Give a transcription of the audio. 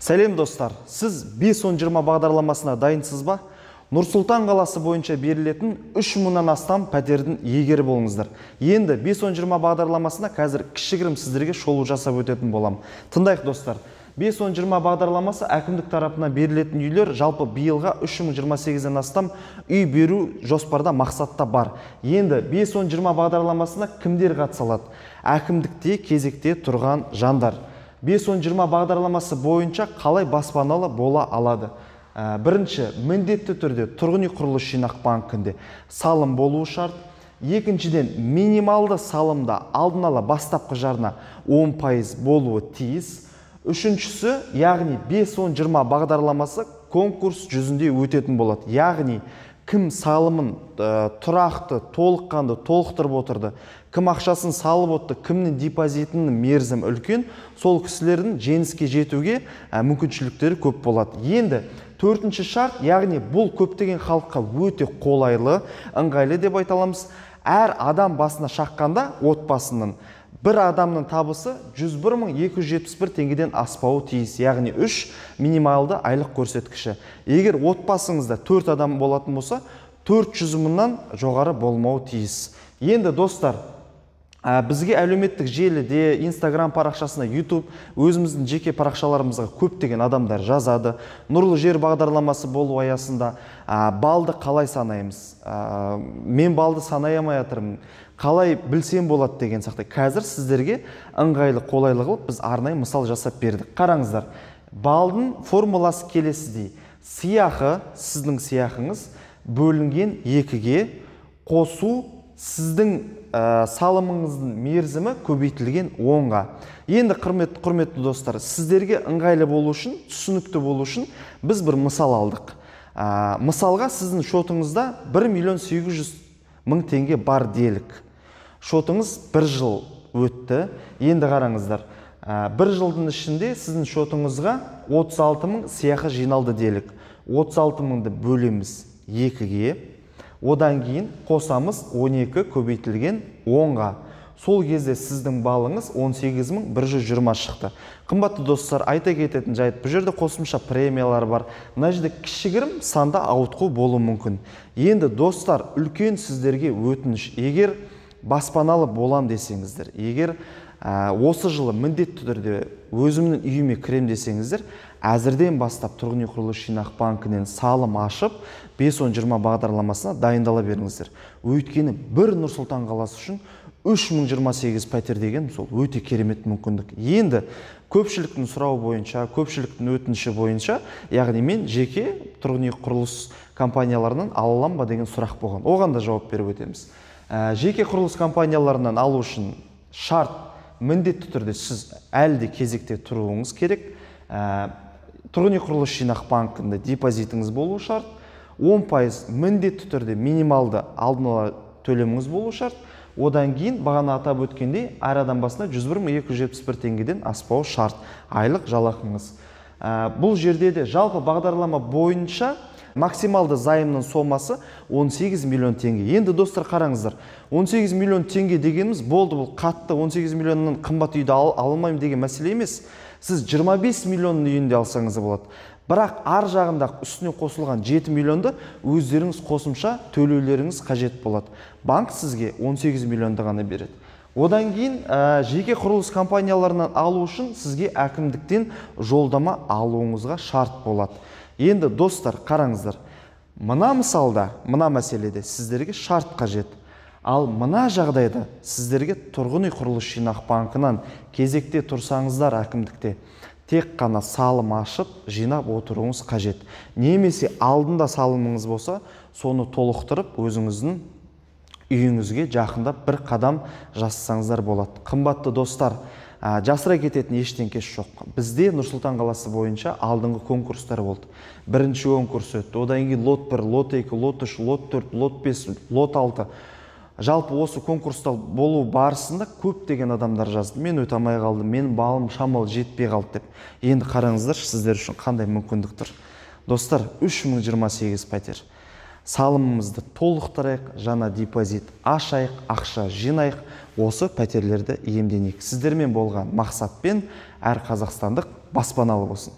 Сәлем достар, сіз 5-10-20 бағдарламасына дайынсыз ба? Нұр-Сұлтан қаласы бойынша берілетін 3000-нан астам пәтердің иегері болыңыздар. Енді 5-10-20 бағдарламасына қазір кішігірім сіздерге шолу жасап өтетін болам. Тыңдайық достар. 5-10-20 бағдарламасы әкімдік тарапына берілетін үйлер жалпы биылға 3028-ден астам үй беру жоспарда мақсатта бар. Енді 5-10-20 бағдарламасына кімдер қатыса алады? Әкімдікте кезекте тұрған жандар. 5-10-20 бағдарламасы бойынша қалай баспаналы бола алады? Бірінші, міндетті түрде тұрғын үй құрылыс жинақ банкінде салым болуы шарт. Екіншіден, минималды салымда алдын ала бастапқы жарна 10% болуы тиіс. Үшіншісі, яғни 5-10-20 бағдарламасы конкурс жүзінде өтетін болады. Яғни, кім салымын тұрақты, толыққанды толықтырып отырды, кім ақшасын салып отты, кімнің депозитінің мерзім үлкен, сол кісілердің жеңіске жетуге мүмкіншіліктері көп болады. Енді төртінші шарт, яғни бұл көптеген халыққа өте қолайлы, ыңғайлы деп айта аламыз. Әр адам басына шаққанда отбасының бір адамның табысы 101.271 теңгеден аспауы тиіс, яғни 3 минималды айлық көрсеткіші. Егер отбасыңызда 4 адам болатын болса, 400 мыңнан жоғары болмауы тиіс. Енді достар, бізге әлеуметтік желіде, Instagram парақшасына, YouTube, өзіміздің жеке парақшаларымызға көптеген адамдар жазады. Нұрлы жер бағдарламасы болу аясында балды қалай санаймыз? Мен балды санай алмай жатырмын. Қалай білсем болады деген сияқты. Қазір сіздерге ыңғайлы, қолайлы қылып біз арнайы мысал жасап бердік. Қараңыздар, балдың формуласы келесідей. Сияқы, сіздің сияқыңыз бөлінген 2-ге, қосу сіздің салымыңыздың мерзімі көбейтілген 10-ға. Енді құрметті достар, сіздерге ыңғайлы болу үшін, түсінікті болу үшін біз бір мысал алдық. Мысалға сіздің шотыңызда 1.800.000 теңге бар делік. Шотыңыз 1 жыл өтті. Енді қараңыздар, 1 жылдың ішінде сіздің шотыңызға 36.000 сияқы жиналды делік. 36.000-ді бөлеміз 2-ге. Одан кейін қосамыз 12 көбейтілген 10-ға. Сол кезде сіздің балыңыз 18.120 шықты. Қымбатты достар, айта кететін жайт, бұл жерде қосымша премиялар бар. Мына жерде кішігірім санда ауытқу болуы мүмкін. Енді достар, үлкен сіздерге өтініш. Егер баспаналы болам десеңіздер, егер осы жылы міндетті түрде өзімнің үйіме кірем десеңіздер, әзірден бастап тұрғын үй құрылыс жинақ банкінен салым ашып 5-10-20 бағдарламасына дайындала беріңіздер. Өйткені бір Нұр-Сұлтан қаласы үшін 3028 пәтер деген сол өте керемет мүмкіндік. Енді көпшіліктің сұрауы бойынша, көпшіліктің өтініші бойынша, яғни мен жеке тұрғын үй құрылыс компанияларынан ала алам ба деген сұрақ болған. Оған да жауап беріп өтеміз. Жеке құрылыс компанияларынан алу үшін шарт, міндетті түрде сіз әлде кезекте тұруыңыз керек. Тұрғын үй құрылыс жинақ банкінде депозитіңіз болу шарт. 10% міндетті түрде минималды алдын ала төлеміңіз болу шарт. Одан кейін бағана атап өткендей, әр адам басына 101.271 теңгеден аспауы шарт айлық жалақыңыз. Бұл жерде де жалпы бағдарлама бойынша максималды займның сомасы 18 миллион теңге. Енді достар қараңыздар, 18 миллион теңге дегеніміз болды, бұл қатты 18 миллионнан қымбат үйді алмайым деген мәселе емес. Сіз 25 миллионның үйінде алсаңыз болады. Бірақ ар жағында үстіне қосылған 7 миллионды өздеріңіз қосымша төлеулеріңіз қажет болады. Банк сізге 18 миллионды ғана береді. Одан кейін жеке құрылыс компанияларынан алу үшін сізге әкімдіктен жолдама алуыңызға шарт болады. Енді достар, қараңыздар, мына мысалда, мына мәселеде сіздерге шарт қажет. Ал мына жағдайда сіздерге тұрғын үй құрылыс жинақ банкынан кезекте тұрсаңыздар әкімдікте, тек қана салым ашып, жинап отыруыңыз қажет. Немесе алдында салымыңыз болса, соны толықтырып, өзіңіздің үйіңізге жақындап бір қадам жасасаңыздар болады. Қымбатты достар, жасыра кететін ештеңкесі жоқ. Бізде Нұр-Сұлтан қаласы бойынша алдыңғы конкурстар болды. Бірінші конкурс өтті. Одан кейін лот 1, лот 2, лот 3, лот 4, лот 5, лот 6. Жалпы осы конкурста болу барысында көптеген адамдар жазды. Мен өте алмай қалдым, менің балым шамалы жетпей қалды деп. Енді қараңыздар, сіздер үшін қандай мүмкіндік тұр. Достар, 3028 пәтер. Салымымызды толықтырайық, жаңа депозит ашайық, ақша жинайық, осы пәтерлерді иемденейік. Сіздермен болған мақсатпен әр қазақстандық баспаналы болсын.